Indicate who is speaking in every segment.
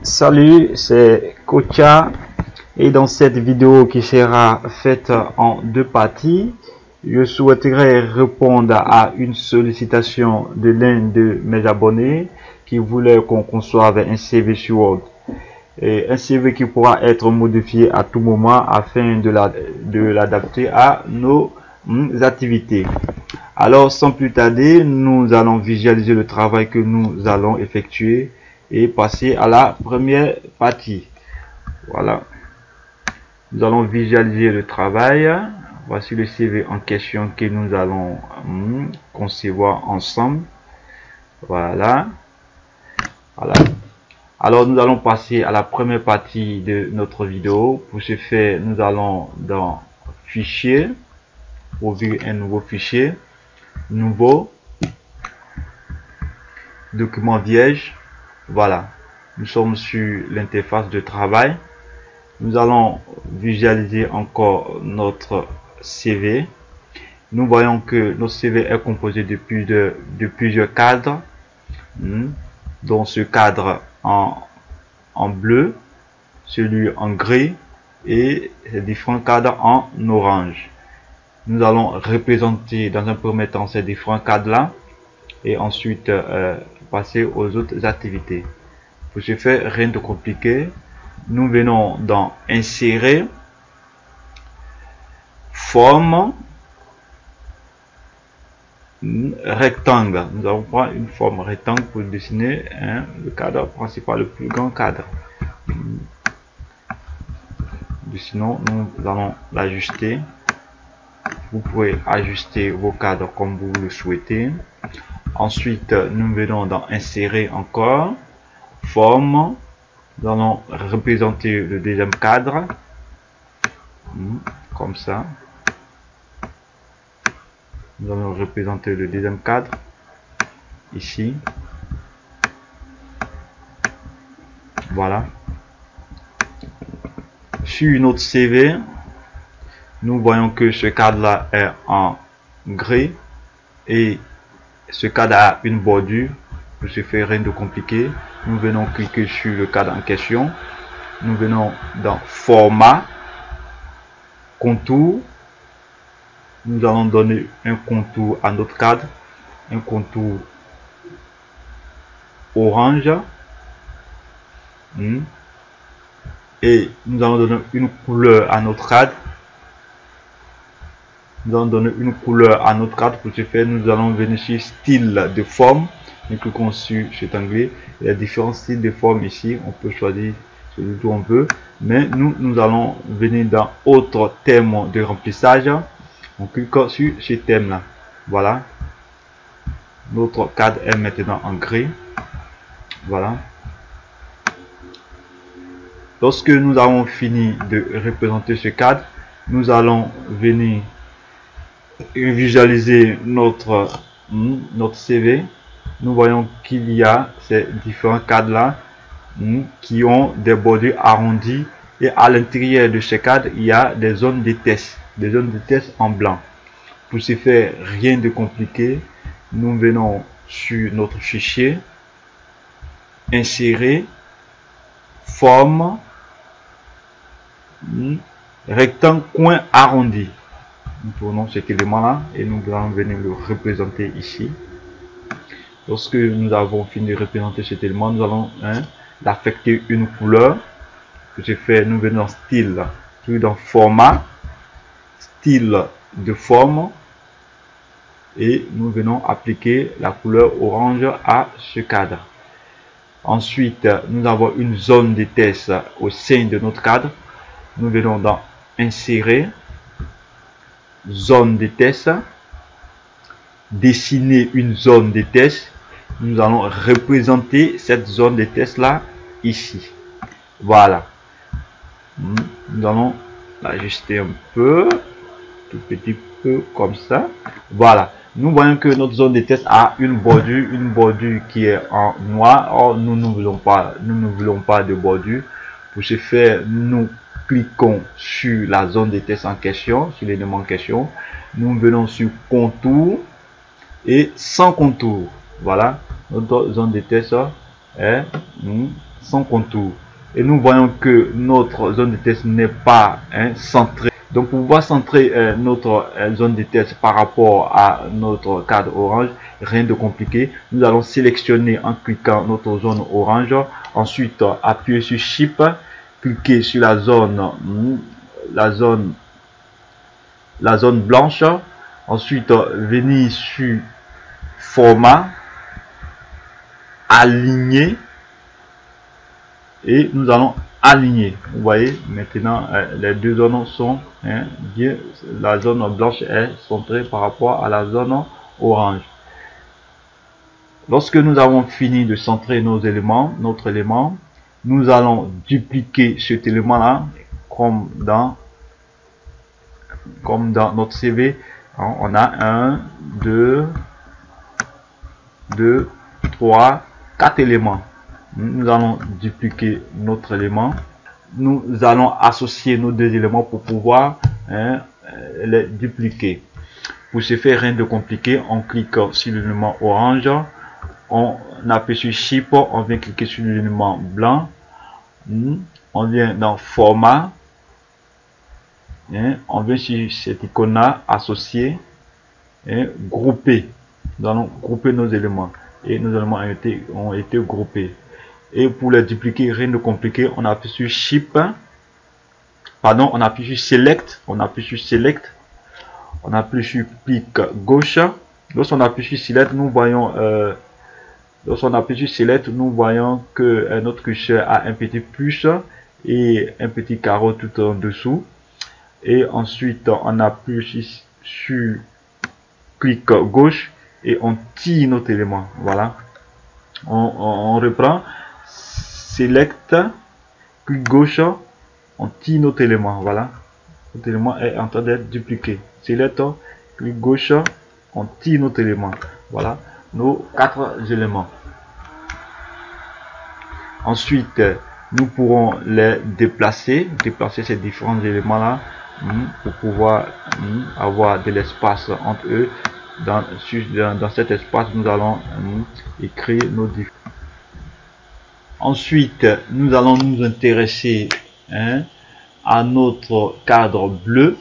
Speaker 1: Salut, c'est Kocha et dans cette vidéo qui sera faite en deux parties, je souhaiterais répondre à une sollicitation de l'un de mes abonnés qui voulait qu'on conçoive un CV sur Word. Et un CV qui pourra être modifié à tout moment afin de l'adapter à nos activités. Alors sans plus tarder, nous allons visualiser le travail que nous allons effectuer et passer à la première partie. Voilà, nous allons visualiser le travail. Voici le CV en question que nous allons concevoir ensemble. Voilà. Alors nous allons passer à la première partie de notre vidéo. Pour ce faire, nous allons dans Fichier, ouvrir un nouveau fichier, nouveau, document vierge. Voilà, nous sommes sur l'interface de travail. Nous allons visualiser encore notre CV. Nous voyons que notre CV est composé de plusieurs cadres, dont ce cadre en bleu, celui en gris et les différents cadres en orange. Nous allons représenter dans un premier temps ces différents cadres là et ensuite passer aux autres activités. Pour ce faire, rien de compliqué. Nous venons dans Insérer, Forme, rectangle. Nous allons prendre une forme rectangle pour dessiner le cadre principal, le plus grand cadre. Sinon, nous allons l'ajuster. Vous pouvez ajuster vos cadres comme vous le souhaitez. Ensuite, nous venons dans Insérer encore, Forme. Nous allons représenter le deuxième cadre, comme ça. Nous allons représenter le deuxième cadre, ici. Voilà. Sur notre CV, nous voyons que ce cadre-là est en gris et ce cadre a une bordure. Pour ce faire, rien de compliqué. Nous venons cliquer sur le cadre en question. Nous venons dans Format, Contour. Nous allons donner un contour à notre cadre, un contour orange. Et nous allons donner une couleur à notre cadre. Nous allons donner une couleur à notre cadre. Pour ce faire, nous allons venir sur Style de forme. Nous cliquons sur cet onglet. Il y a différents styles de forme ici. On peut choisir celui que l'on veut. Mais nous allons venir dans Autre thème de remplissage. On clique sur ce thème là. Voilà. Notre cadre est maintenant en gris. Voilà. Lorsque nous avons fini de représenter ce cadre, nous allons venir visualiser notre CV. Nous voyons qu'il y a ces différents cadres là qui ont des bordures arrondies et à l'intérieur de ces cadres il y a des zones de test, en blanc. Pour ce faire, rien de compliqué. Nous venons sur notre fichier, Insérer, Forme, rectangle, coin arrondi. Nous prenons cet élément là et nous allons venir le représenter ici. Lorsque nous avons fini de représenter cet élément, nous allons l'affecter une couleur. Pour ce faire, nous venons dans Style, puis dans Format, Style de forme et nous venons appliquer la couleur orange à ce cadre. Ensuite, nous avons une zone de test au sein de notre cadre. Nous venons dans Insérer, Zone de test, dessiner une zone de test. Nous allons représenter cette zone de test là ici. Voilà. Nous allons l'ajuster un peu, tout petit peu comme ça. Voilà. Nous voyons que notre zone de test a une bordure qui est en noir. Or, nous ne voulons pas de bordure. Pour ce faire, nous cliquons sur la zone de test en question, sur l'élément en question. Nous venons sur Contour et sans contour. Voilà, notre zone de test est sans contour. Et nous voyons que notre zone de test n'est pas centrée. Donc pour pouvoir centrer notre zone de test par rapport à notre cadre orange, rien de compliqué. Nous allons sélectionner en cliquant notre zone orange. Ensuite appuyer sur Shift, cliquer sur la zone blanche. Ensuite venir sur format, aligner, et nous allons aligner. Vous voyez maintenant les deux zones sont bien, la zone blanche est centrée par rapport à la zone orange. Lorsque nous avons fini de centrer notre élément, nous allons dupliquer cet élément là comme dans notre CV. On a 1, 2, 3, 4 éléments. Nous allons dupliquer notre élément. Nous allons associer nos deux éléments pour pouvoir les dupliquer. Pour ce faire, rien de compliqué. On clique sur l'élément orange. On appuie sur Shift. On vient cliquer sur l'élément blanc. On vient dans format. On vient sur cette icône là, associer. Grouper. Nous allons grouper nos éléments. Et nos éléments ont été groupés. Et pour les dupliquer, rien de compliqué, on appuie sur Shift, pardon, on appuie sur Select, on appuie sur clic gauche. Lorsqu'on appuie sur Select, nous voyons, que notre curseur a un petit plus et un petit carreau tout en dessous. Et ensuite, on appuie sur clic gauche et on tire notre élément. Voilà, on reprend. Select, clic gauche, on tire notre élément. Voilà, notre élément est en train d'être dupliqué. Select, clic gauche, on tire notre élément. Voilà nos 4 éléments. Ensuite, nous pourrons les déplacer ces différents éléments là pour pouvoir avoir de l'espace entre eux. Dans cet espace, nous allons écrire nos différents. Ensuite, nous allons nous intéresser à notre cadre bleu.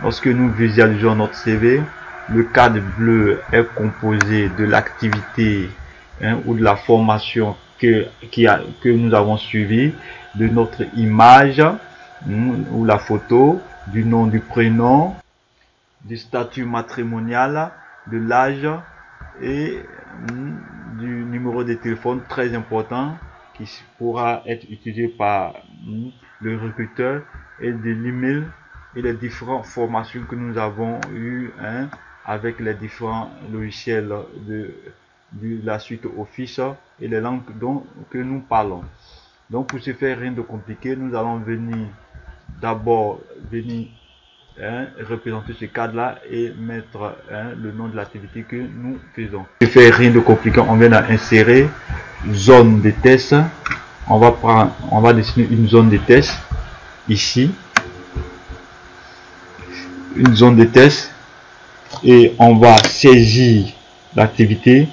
Speaker 1: Lorsque nous visualisons notre CV, le cadre bleu est composé de l'activité ou de la formation que nous avons suivi, de notre image ou la photo, du nom, du prénom, du statut matrimonial, de l'âge et du numéro de téléphone très important qui pourra être utilisé par le recruteur, et de l'email et les différentes formations que nous avons eues avec les différents logiciels de la suite Office et les langues que nous parlons. Donc pour ce faire, rien de compliqué, nous allons d'abord venir représenter ce cadre là et mettre le nom de l'activité que nous faisons. Pour ce faire, rien de compliqué, on vient d'insérer zone de test. On va dessiner une zone de test ici, une zone de test, et on va saisir l'activité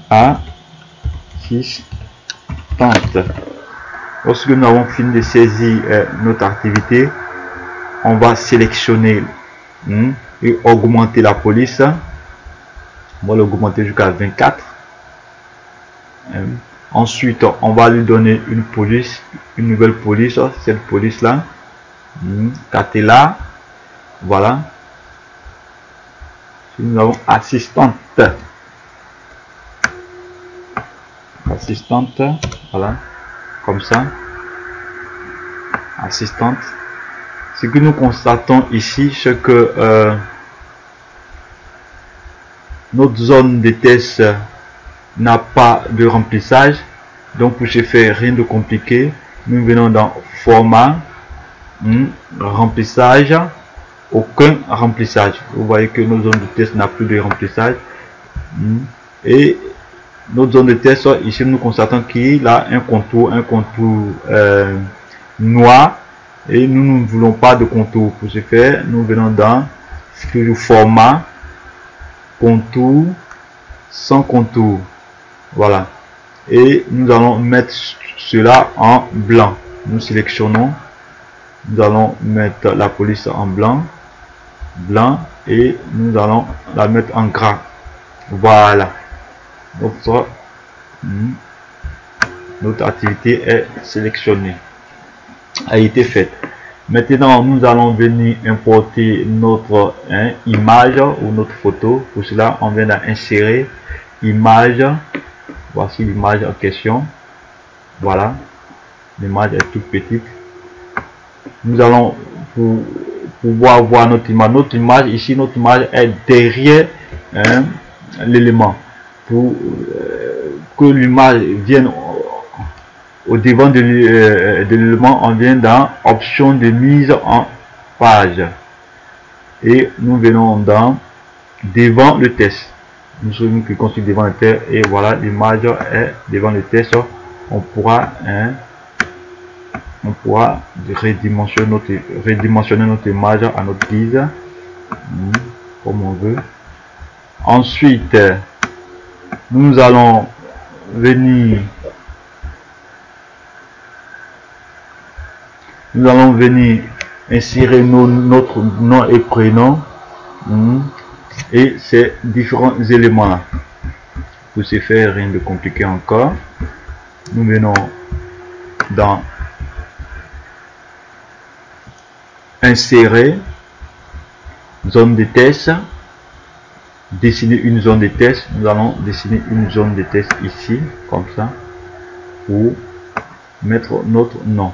Speaker 1: assistante. Lorsque nous avons fini de saisir notre activité, on va sélectionner et augmenter la police. On va l'augmenter jusqu'à 24. Ensuite, on va lui donner une police, une nouvelle police. Cette police là, Catella. Voilà. Nous avons assistante. Assistante, voilà, comme ça. Assistante. Ce que nous constatons ici, c'est que notre zone de test n'a pas de remplissage. Donc pour ce faire, rien de compliqué, nous venons dans format, remplissage, aucun remplissage. Vous voyez que nos zones de test n'a plus de remplissage. Et notre zone de test ici, nous constatons qu'il a un contour noir, et nous ne voulons pas de contour. Pour ce faire, nous venons dans format, contour, sans contour. Voilà, et nous allons mettre cela en blanc. Nous sélectionnons, nous allons mettre la police en blanc, et nous allons la mettre en gras. Voilà, notre activité est sélectionnée, a été faite. Maintenant, nous allons venir importer notre image ou notre photo. Pour cela, on vient d'insérer image. Voici l'image en question. Voilà, l'image est toute petite. Nous allons pouvoir voir notre image. Notre image ici, notre image est derrière l'élément. Pour que l'image vienne au devant de l'élément, on vient dans option de mise en page et nous venons dans devant le test. Nous cliquons sur devant le test et voilà, l'image est devant le test. On pourra redimensionner notre image à notre guise, comme on veut. Ensuite, nous allons venir insérer notre nom et prénom et ces différents éléments là. Pour ce faire, rien de compliqué encore. Nous venons dans insérer zone de test, dessiner une zone de test. Nous allons dessiner une zone de test ici, comme ça, pour mettre notre nom.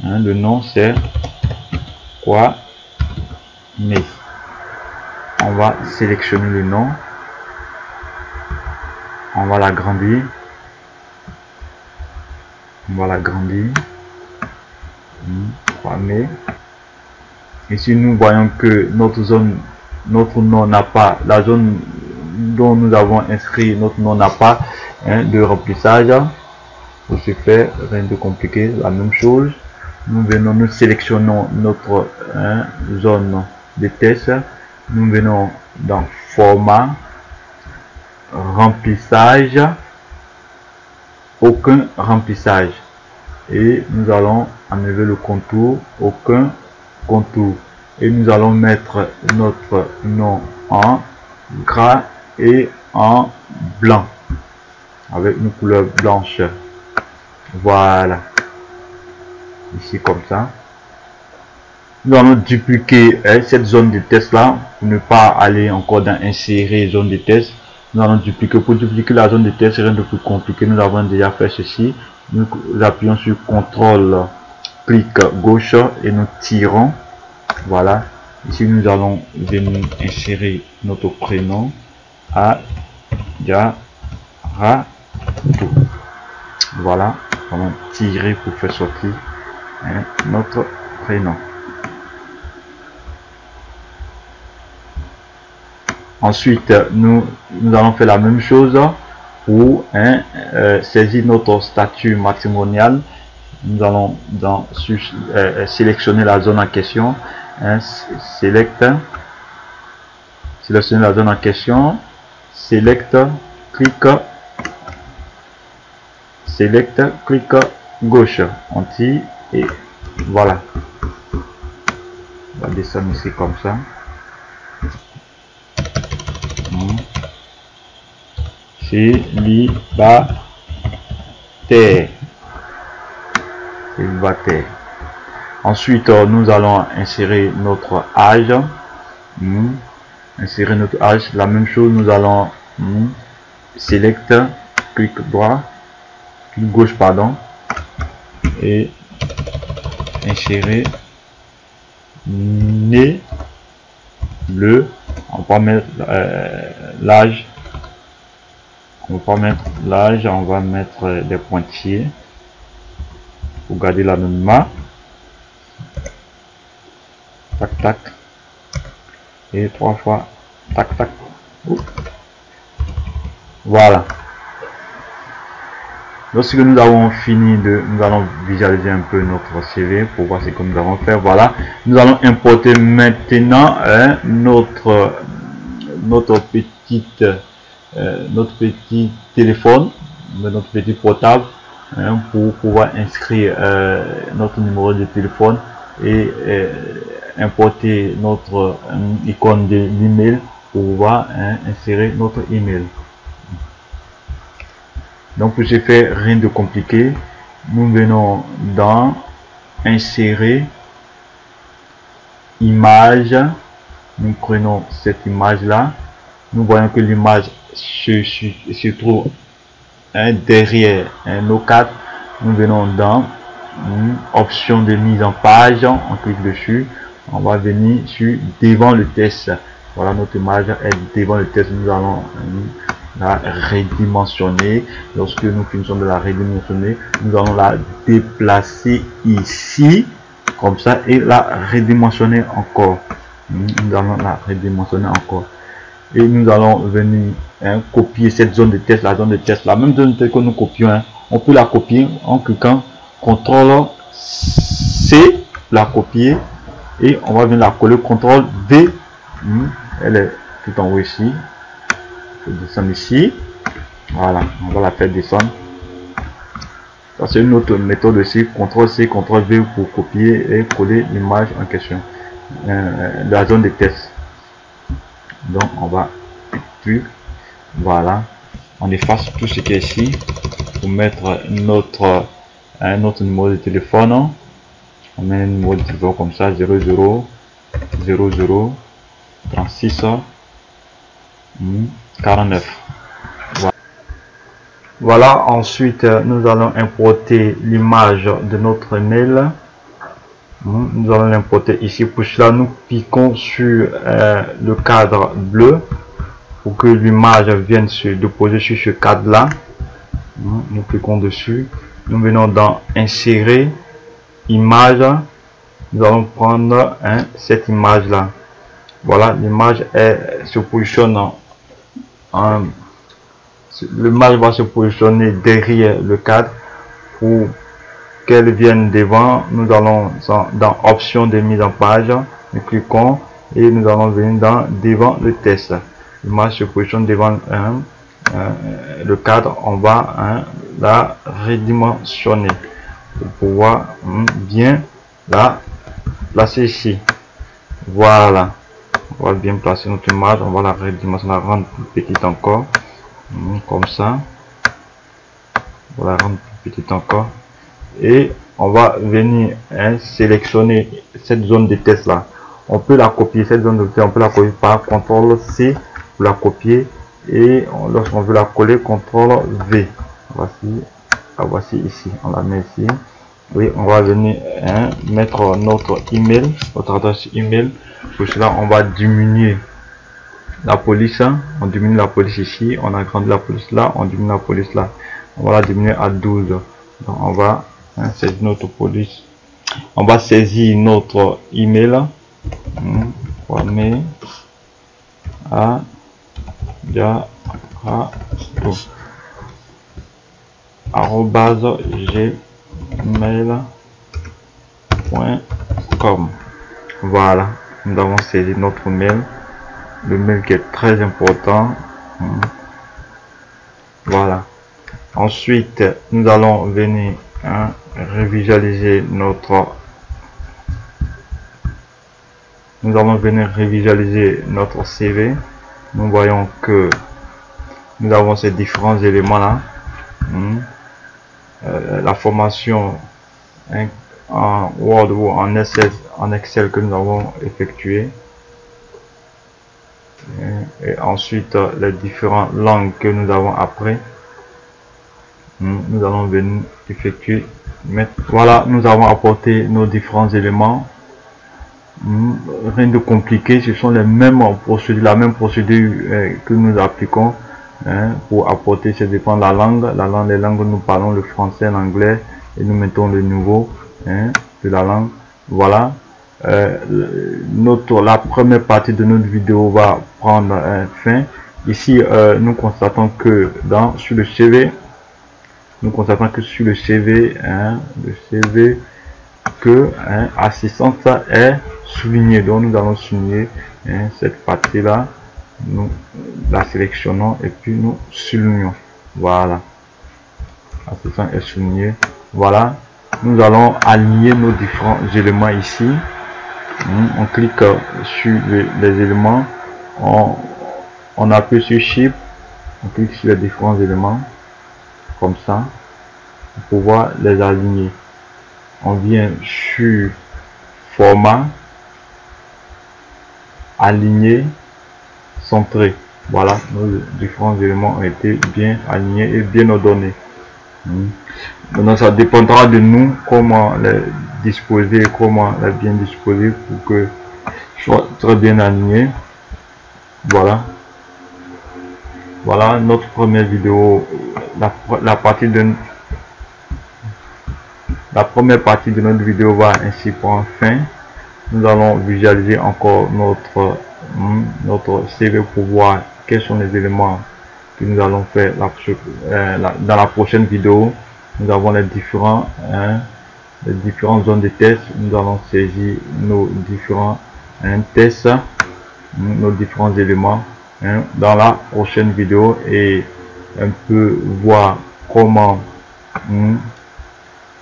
Speaker 1: Le nom c'est quoi? Mais on va sélectionner le nom, on va l'agrandir, mais ici nous voyons que notre nom n'a pas, la zone dont nous avons inscrit notre nom n'a pas de remplissage. Pour ce faire, rien de compliqué, la même chose. Nous sélectionnons notre zone de test. Nous venons dans format, remplissage, aucun remplissage. Et nous allons enlever le contour, aucun contour. Et nous allons mettre notre nom en gras et en blanc, avec une couleur blanche. Voilà. Ici comme ça. Nous allons dupliquer cette zone de test là pour ne pas aller encore dans insérer zone de test. Nous allons dupliquer. Pour dupliquer la zone de test, rien de plus compliqué. Nous avons déjà fait ceci. Nous appuyons sur CTRL, clic gauche et nous tirons. Voilà. Ici nous allons venir insérer notre prénom Adjaratou. Voilà. On va tirer pour faire sortir notre prénom. Ensuite, nous allons faire la même chose pour saisir notre statut matrimonial. Nous allons sélectionner la zone en question. Sélectionner la zone en question. Clic gauche. On tire et voilà. On va descendre ici comme ça. Célibataire. Ensuite, nous allons insérer notre âge. Insérer notre âge. La même chose, nous allons clic droit, clic gauche, pardon, et insérer né. On va mettre l'âge. On va mettre l'âge, on va mettre des pointillés pour garder l'anonymat. Tac tac. Et 3 fois tac tac. Voilà. Lorsque nous avons fini nous allons visualiser un peu notre CV pour voir ce que nous avons fait. Voilà. Nous allons importer maintenant notre petit téléphone. notre petit portable pour pouvoir inscrire notre numéro de téléphone et importer notre icône de l'email pour pouvoir insérer notre email. Donc j'ai fait rien de compliqué. Nous venons dans insérer image. Nous prenons cette image là. Nous voyons que l'image se trouve derrière nos cartes. Nous venons dans option de mise en page. On clique dessus. On va venir sur devant le test. Voilà, notre image est devant le test. Nous allons la redimensionner. Lorsque nous finissons de la redimensionner, nous allons la déplacer ici comme ça et la redimensionner encore. Nous allons la redimensionner encore et nous allons venir copier cette zone de test, la zone de test, la même zone de test que nous copions. On peut la copier en cliquant CTRL C, la copier, et on va venir la coller CTRL V. Elle est tout en haut ici. Je descends ici. Voilà, on va la faire descendre. Ça c'est une autre méthode aussi. CTRL C, CTRL V pour copier et coller l'image en question. La zone de test. Donc on va plus, voilà, on efface tout ce qui est ici pour mettre notre numéro de téléphone. On met un numéro de téléphone comme ça, 00 00 36 49. Voilà, ensuite nous allons importer l'image de notre mail. Nous allons l'importer ici. Pour cela, nous cliquons sur le cadre bleu pour que l'image vienne se déposer sur ce cadre là. Nous cliquons dessus. Nous venons dans insérer image. Nous allons prendre cette image là. Voilà, l'image se positionne l'image va se positionner derrière le cadre pour qu'elle vienne devant. Nous allons dans option de mise en page, nous cliquons et nous allons venir dans devant le test. L'image se positionne devant le cadre. On va la redimensionner pour pouvoir bien la placer ici. Voilà, on va bien placer notre image. On va la redimensionner, la rendre plus petite encore, comme ça. On va la rendre plus petite encore. Et on va venir sélectionner cette zone de test là. On peut la copier, cette zone de test, on peut la copier par CTRL C pour la copier, et lorsqu'on veut la coller, CTRL V. Voici ici, on la met ici. Oui, on va venir mettre notre email, notre adresse email. Pour cela, on va diminuer la police. On diminue la police ici, on agrandit la police là, on diminue la police là. On va la diminuer à 12. Donc on va saisir notre police. On va saisir notre email. On va mettre à gmail.com. Voilà, nous avons saisi notre mail, le mail qui est très important. Voilà. Ensuite, nous allons venir revisualiser notre CV. Nous voyons que nous avons ces différents éléments là. La formation en Word ou en Excel que nous avons effectué, et ensuite les différentes langues que nous avons appris. Nous allons venir effectuer. Voilà, nous avons apporté nos différents éléments. Rien de compliqué, ce sont les mêmes procédures, la même procédure que nous appliquons pour apporter, c'est dépend de la langue. Les langues, nous parlons le français, l'anglais, et nous mettons le niveau de la langue. Voilà. La première partie de notre vidéo va prendre fin. Ici, nous constatons que sur le CV, que assistance est souligné. Donc nous allons souligner cette partie là, nous la sélectionnons et puis nous soulignons. Voilà. Assistant est souligné. Voilà, nous allons aligner nos différents éléments ici. On clique sur les éléments, on appuie sur Shift, on clique sur les différents éléments comme ça pour pouvoir les aligner. On vient sur format, aligner, centrer. Voilà, nos différents éléments ont été bien alignés et bien ordonnés. Maintenant, ça dépendra de nous comment les disposer, comment les bien disposer pour que soit très bien aligné. Voilà. Voilà notre première vidéo, la première partie de notre vidéo va ainsi prendre fin. Nous allons visualiser encore notre CV pour voir quels sont les éléments que nous allons faire dans la prochaine vidéo. Nous avons les différentes zones de test. Nous allons saisir nos différents tests, nos différents éléments dans la prochaine vidéo et un peu voir comment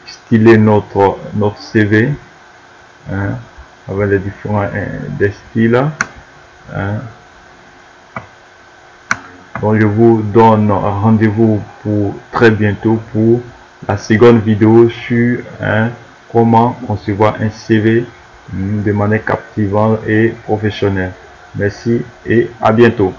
Speaker 1: styler notre CV avec les différents des styles. Donc je vous donne rendez-vous pour très bientôt pour la seconde vidéo sur comment concevoir un CV de manière captivante et professionnelle. Merci et à bientôt.